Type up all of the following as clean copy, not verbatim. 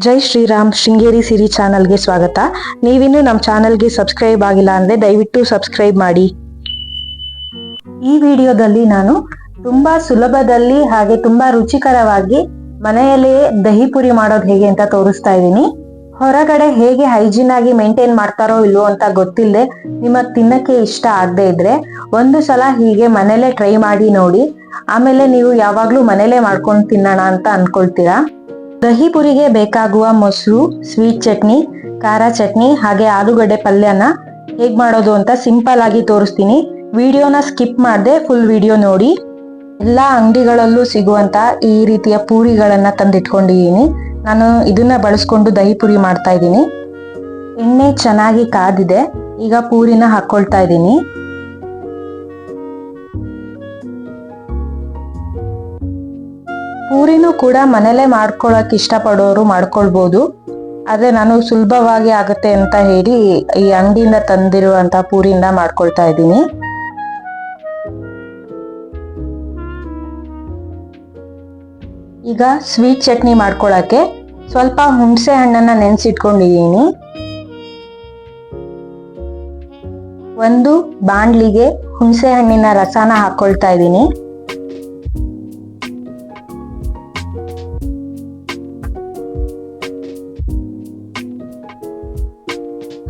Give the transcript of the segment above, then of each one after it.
ಜೈ ಶ್ರೀರಾಮ್ ಶೃಂಗೇರಿ ಸಿರಿ ಚಾನಲ್ಗೆ ಸ್ವಾಗತ. ನೀವಿನ್ನು ನಮ್ಮ ಚಾನಲ್ಗೆ ಸಬ್ಸ್ಕ್ರೈಬ್ ಆಗಿಲ್ಲ ಅಂದ್ರೆ ದಯವಿಟ್ಟು ಸಬ್ಸ್ಕ್ರೈಬ್ ಮಾಡಿ. ಈ ವಿಡಿಯೋದಲ್ಲಿ ನಾನು ತುಂಬಾ ಸುಲಭದಲ್ಲಿ ಹಾಗೆ ತುಂಬಾ ರುಚಿಕರವಾಗಿ ಮನೆಯಲ್ಲೇ ದಹಿ ಪುರಿ ಮಾಡೋದು ಹೇಗೆ ಅಂತ ತೋರಿಸ್ತಾ ಇದ್ದೀನಿ. ಹೊರಗಡೆ ಹೇಗೆ ಹೈಜೀನ್ ಆಗಿ ಮೇಂಟೈನ್ ಮಾಡ್ತಾರೋ ಇಲ್ವೋ ಅಂತ ಗೊತ್ತಿಲ್ಲದೆ ನಿಮಗೆ ತಿನ್ನಕ್ಕೆ ಇಷ್ಟ ಆಗದೆ ಇದ್ರೆ ಒಂದು ಸಲ ಹೀಗೆ ಮನೇಲೆ ಟ್ರೈ ಮಾಡಿ ನೋಡಿ. ಆಮೇಲೆ ನೀವು ಯಾವಾಗ್ಲೂ ಮನೇಲೆ ಮಾಡ್ಕೊಂಡು ತಿನ್ನೋಣ ಅಂತ ಅನ್ಕೊಳ್ತೀರಾ. ದಹಿ ಪುರಿಗೆ ಬೇಕಾಗುವ ಮೊಸರು, ಸ್ವೀಟ್ ಚಟ್ನಿ, ಖಾರ ಚಟ್ನಿ ಹಾಗೆ ಆಲೂಗಡ್ಡೆ ಪಲ್ಯನ ಹೇಗ್ ಮಾಡೋದು ಅಂತ ಸಿಂಪಲ್ ಆಗಿ ತೋರಿಸ್ತೀನಿ. ವಿಡಿಯೋನ ಸ್ಕಿಪ್ ಮಾಡದೆ ಫುಲ್ ವಿಡಿಯೋ ನೋಡಿ. ಎಲ್ಲಾ ಅಂಗಡಿಗಳಲ್ಲೂ ಸಿಗುವಂತ ಈ ರೀತಿಯ ಪೂರಿಗಳನ್ನ ತಂದಿಟ್ಕೊಂಡಿದ್ದೀನಿ. ನಾನು ಇದನ್ನ ಬಳಸ್ಕೊಂಡು ದಹಿ ಪುರಿ ಮಾಡ್ತಾ ಇದ್ದೀನಿ. ಎಣ್ಣೆ ಚೆನ್ನಾಗಿ ಕಾದಿದೆ. ಈಗ ಪೂರಿನ ಹಾಕೊಳ್ತಾ ಇದ್ದೀನಿ. ಪೂರಿನೂ ಕೂಡ ಮನೇಲೆ ಮಾಡ್ಕೊಳಕ್ ಇಷ್ಟಪಡೋರು ಮಾಡ್ಕೊಳ್ಬಹುದು. ಆದ್ರೆ ನಾನು ಸುಲಭವಾಗಿ ಆಗುತ್ತೆ ಅಂತ ಹೇಳಿ ಈ ಅಂಗಡಿಯಿಂದ ತಂದಿರುವಂತ ಪೂರಿಯಿಂದ ಮಾಡ್ಕೊಳ್ತಾ ಇದ್ದೀನಿ. ಈಗ ಸ್ವೀಟ್ ಚಟ್ನಿ ಮಾಡ್ಕೊಳಕ್ಕೆ ಸ್ವಲ್ಪ ಹುಣಸೆ ಹಣ್ಣನ್ನ ನೆನೆಸಿಟ್ಕೊಂಡಿದ್ದೀನಿ. ಒಂದು ಬಾಣ್ಲಿಗೆ ಹುಣಸೆ ಹಣ್ಣಿನ ರಸನ ಹಾಕೊಳ್ತಾ ಇದ್ದೀನಿ.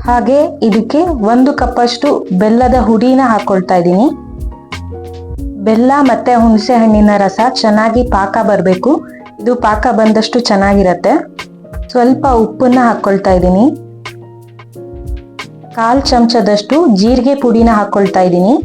ಹಾಗೆ ಇದಕ್ಕೆ 1 ಕಪ್ಪಷ್ಟು ಬೆಲ್ಲದ ಹುಡಿನ ಹಾಕೊಳ್ತಾ ಇದ್ದೀನಿ. ಬೆಲ್ಲ ಮತ್ತೆ ಹುಣಸೆ ಹಣ್ಣಿನ ರಸ ಚೆನ್ನಾಗಿ ಪಾಕ ಬರಬೇಕು. ಇದು ಪಾಕ ಬಂದಷ್ಟು ಚೆನ್ನಾಗಿರತ್ತೆ. ಸ್ವಲ್ಪ ಉಪ್ಪನ್ನ ಹಾಕೊಳ್ತಾ ಇದ್ದೀನಿ. 1/4 ಚಮಚದಷ್ಟು ಜೀರಿಗೆ ಪುಡಿನ ಹಾಕೊಳ್ತಾ ಇದ್ದೀನಿ.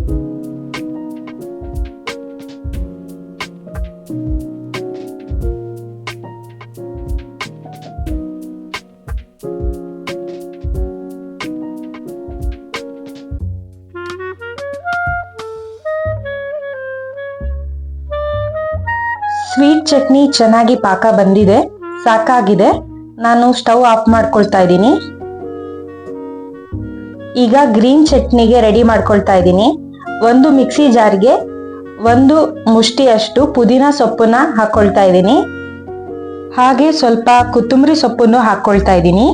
ಸ್ವೀಟ್ ಚಟ್ನಿ ಚೆನ್ನಾಗಿ ಪಾಕ ಬಂದಿದೆ, ಸಾಕಾಗಿದೆ. ನಾನು ಸ್ಟವ್ ಆಫ್ ಮಾಡ್ಕೊಳ್ತಾ ಇದ್ದೀನಿ. ಈಗ ಗ್ರೀನ್ ಚಟ್ನಿಗೆ ರೆಡಿ ಮಾಡ್ಕೊಳ್ತಾ ಇದ್ದೀನಿ. ಒಂದು ಮಿಕ್ಸಿ ಜಾರ್ಗೆ 1 ಮುಷ್ಟಿಯಷ್ಟು ಪುದೀನ ಸೊಪ್ಪನ್ನ ಹಾಕೊಳ್ತಾ ಇದ್ದೀನಿ. ಹಾಗೆ ಸ್ವಲ್ಪ ಕೊತ್ತಂಬರಿ ಸೊಪ್ಪನ್ನು ಹಾಕೊಳ್ತಾ ಇದ್ದೀನಿ.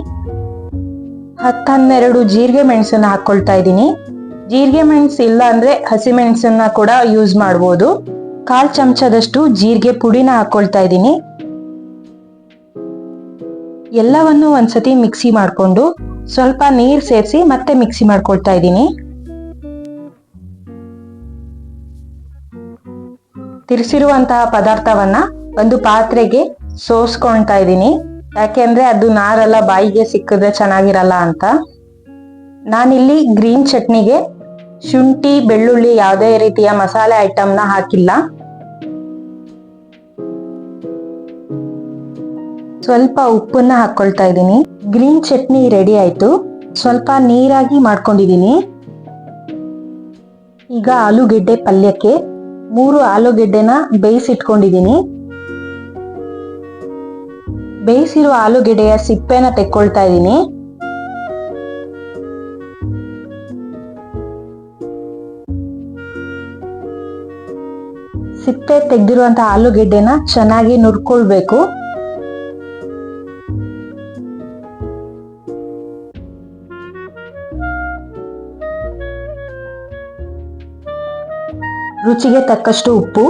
10-12 ಜೀರಿಗೆ ಮೆಣಸನ್ನ ಹಾಕೊಳ್ತಾ ಇದ್ದೀನಿ. ಜೀರಿಗೆ ಮೆಣಸು ಇಲ್ಲ ಅಂದ್ರೆ ಹಸಿ ಮೆಣಸನ್ನ ಕೂಡ ಯೂಸ್ ಮಾಡ್ಬೋದು. 1/4 ಚಮಚದಷ್ಟು ಜೀರಿಗೆ ಪುಡಿನ ಹಾಕೊಳ್ತಾ ಇದ್ದೀನಿ. ಎಲ್ಲವನ್ನು ಒಂದ್ಸತಿ ಮಿಕ್ಸಿ ಮಾಡ್ಕೊಂಡು ಸ್ವಲ್ಪ ನೀರ್ ಸೇರಿಸಿ ಮತ್ತೆ ಮಿಕ್ಸಿ ಮಾಡ್ಕೊಳ್ತಾ ಇದ್ದೀನಿ. ತಿರ್ಸಿರುವಂತಹ ಪದಾರ್ಥವನ್ನ ಒಂದು ಪಾತ್ರೆಗೆ ಸೋಸ್ಕೊಳ್ತಾ ಇದ್ದೀನಿ. ಯಾಕೆಂದ್ರೆ ಅದು ನಾರೆಲ್ಲ ಬಾಯಿಗೆ ಸಿಕ್ಕಿದ್ರೆ ಚೆನ್ನಾಗಿರಲ್ಲ ಅಂತ. ನಾನಿಲ್ಲಿ ಗ್ರೀನ್ ಚಟ್ನಿಗೆ ಶುಂಠಿ, ಬೆಳ್ಳುಳ್ಳಿ ಯಾವುದೇ ರೀತಿಯ ಮಸಾಲೆ ಐಟಮ್ನ ಹಾಕಿಲ್ಲ. ಸ್ವಲ್ಪ ಉಪ್ಪನ್ನ ಹಾಕೊಳ್ತಾ ಇದ್ದೀನಿ. ಗ್ರೀನ್ ಚಟ್ನಿ ರೆಡಿ ಆಯ್ತು. ಸ್ವಲ್ಪ ನೀರಾಗಿ ಮಾಡ್ಕೊಂಡಿದ್ದೀನಿ. ಈಗ ಆಲೂಗೆಡ್ಡೆ ಪಲ್ಯಕ್ಕೆ 3 ಆಲೂಗೆಡ್ಡೆನ ಬೇಯಿಸಿಟ್ಕೊಂಡಿದ್ದೀನಿ. ಬೇಯಿಸಿರುವ ಆಲೂಗೆಡ್ಡೆಯ ಸಿಪ್ಪೆನ ತೆಕ್ಕೊಳ್ತಾ ಇದ್ದೀನಿ. ಸಿಪ್ಪೆ ತೆಗೆದಿರುವಂತಹ ಆಲೂಗೆಡ್ಡೆನ ಚೆನ್ನಾಗಿ ನುರ್ಕೊಳ್ಬೇಕು. ರುಚಿಗೆ ತಕ್ಕಷ್ಟು ಉಪ್ಪು.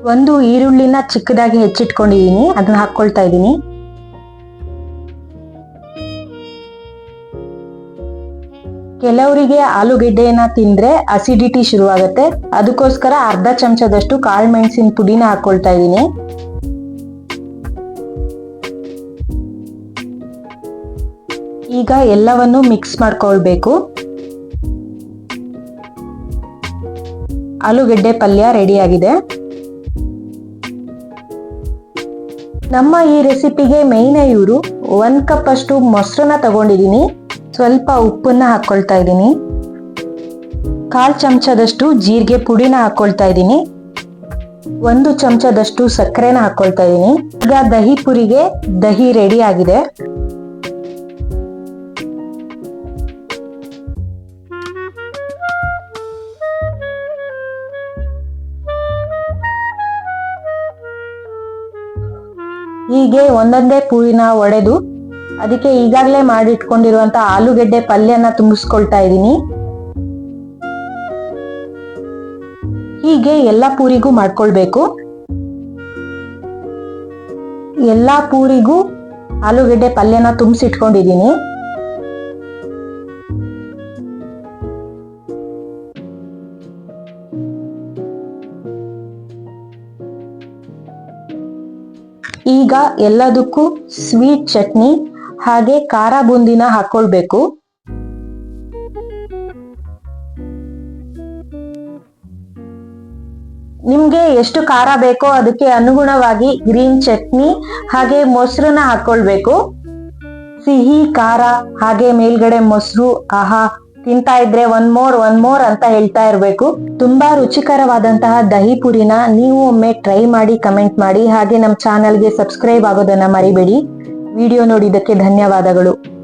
1 ಈರುಳ್ಳಿನ ಚಿಕ್ಕದಾಗಿ ಹೆಚ್ಚಿಟ್ಕೊಂಡಿದ್ದೀನಿ, ಅದನ್ನ ಹಾಕೊಳ್ತಾ ಇದ್ದೀನಿ. ಕೆಲವರಿಗೆ ಆಲೂಗೆಡ್ಡೆಯನ್ನ ತಿಂದ್ರೆ ಅಸಿಡಿಟಿ ಶುರುವಾಗುತ್ತೆ. ಅದಕ್ಕೋಸ್ಕರ 1/2 ಚಮಚದಷ್ಟು ಕಾಳು ಮೆಣಸಿನ ಪುಡಿನ ಹಾಕೊಳ್ತಾ ಇದ್ದೀನಿ. ಈಗ ಎಲ್ಲವನ್ನು ಮಿಕ್ಸ್ ಮಾಡ್ಕೊಳ್ಬೇಕು. ಆಲೂಗೆಡ್ಡೆ ಪಲ್ಯ ರೆಡಿ ಆಗಿದೆ. ನಮ್ಮ ಈ ರೆಸಿಪಿಗೆ ಮೇಯ್ನ್ ಇವರು 1 ಕಪ್ ಅಷ್ಟು ಮೊಸರನ್ನ ತಗೊಂಡಿದ್ದೀನಿ. ಸ್ವಲ್ಪ ಉಪ್ಪನ್ನ ಹಾಕೊಳ್ತಾ ಇದ್ದೀನಿ. 1/4 ಚಮಚದಷ್ಟು ಜೀರಿಗೆ ಪುಡಿನ ಹಾಕೊಳ್ತಾ ಇದ್ದೀನಿ. 1 ಚಮಚದಷ್ಟು ಸಕ್ಕರೆನ ಹಾಕೊಳ್ತಾ ಇದ್ದೀನಿ. ಈಗ ದಹಿ ಪುರಿಗೆ ದಹಿ ರೆಡಿ ಆಗಿದೆ. ಹೀಗೆ ಒಂದೊಂದೇ ಪೂರಿನ ಒಡೆದು ಅದಕ್ಕೆ ಈಗಾಗಲೇ ಮಾಡಿಟ್ಕೊಂಡಿರುವಂತ ಆಲೂಗೆಡ್ಡೆ ಪಲ್ಯನ ತುಂಬಿಸ್ಕೊಳ್ತಾ ಇದ್ದೀನಿ. ಹೀಗೆ ಎಲ್ಲಾ ಪೂರಿಗೂ ಮಾಡ್ಕೊಳ್ಬೇಕು. ಎಲ್ಲಾ ಪೂರಿಗೂ ಆಲೂಗೆಡ್ಡೆ ಪಲ್ಯನ ತುಂಬಿಸಿಟ್ಕೊಂಡಿದ್ದೀನಿ. ಈಗ ಎಲ್ಲದಕ್ಕೂ ಸ್ವೀಟ್ ಚಟ್ನಿ ಹಾಗೆ ಖಾರ ಬೂಂದಿನ ಹಾಕೊಳ್ಬೇಕು. ನಿಮ್ಗೆ ಎಷ್ಟು ಖಾರ ಬೇಕೋ ಅದಕ್ಕೆ ಅನುಗುಣವಾಗಿ ಗ್ರೀನ್ ಚಟ್ನಿ ಹಾಗೆ ಮೊಸರನ್ನ ಹಾಕೊಳ್ಬೇಕು. ಸಿಹಿ ಖಾರ ಹಾಗೆ ಮೇಲ್ಗಡೆ ಮೊಸರು, ಆಹಾ, ತಿಂತಾ ಇದ್ರೆ ಒನ್ ಮೋರ್ ಅಂತ ಹೇಳ್ತಾ ಇರ್ಬೇಕು. ತುಂಬಾ ರುಚಿಕರವಾದಂತಹ ದಹಿ ಪುರಿನ ನೀವು ಒಮ್ಮೆ ಟ್ರೈ ಮಾಡಿ ಕಮೆಂಟ್ ಮಾಡಿ. ಹಾಗೆ ನಮ್ಮ ಚಾನಲ್ಗೆ ಸಬ್ಸ್ಕ್ರೈಬ್ ಆಗೋದನ್ನ ಮರಿಬೇಡಿ. ವಿಡಿಯೋ ನೋಡಿದ್ದಕ್ಕೆ ಧನ್ಯವಾದಗಳು.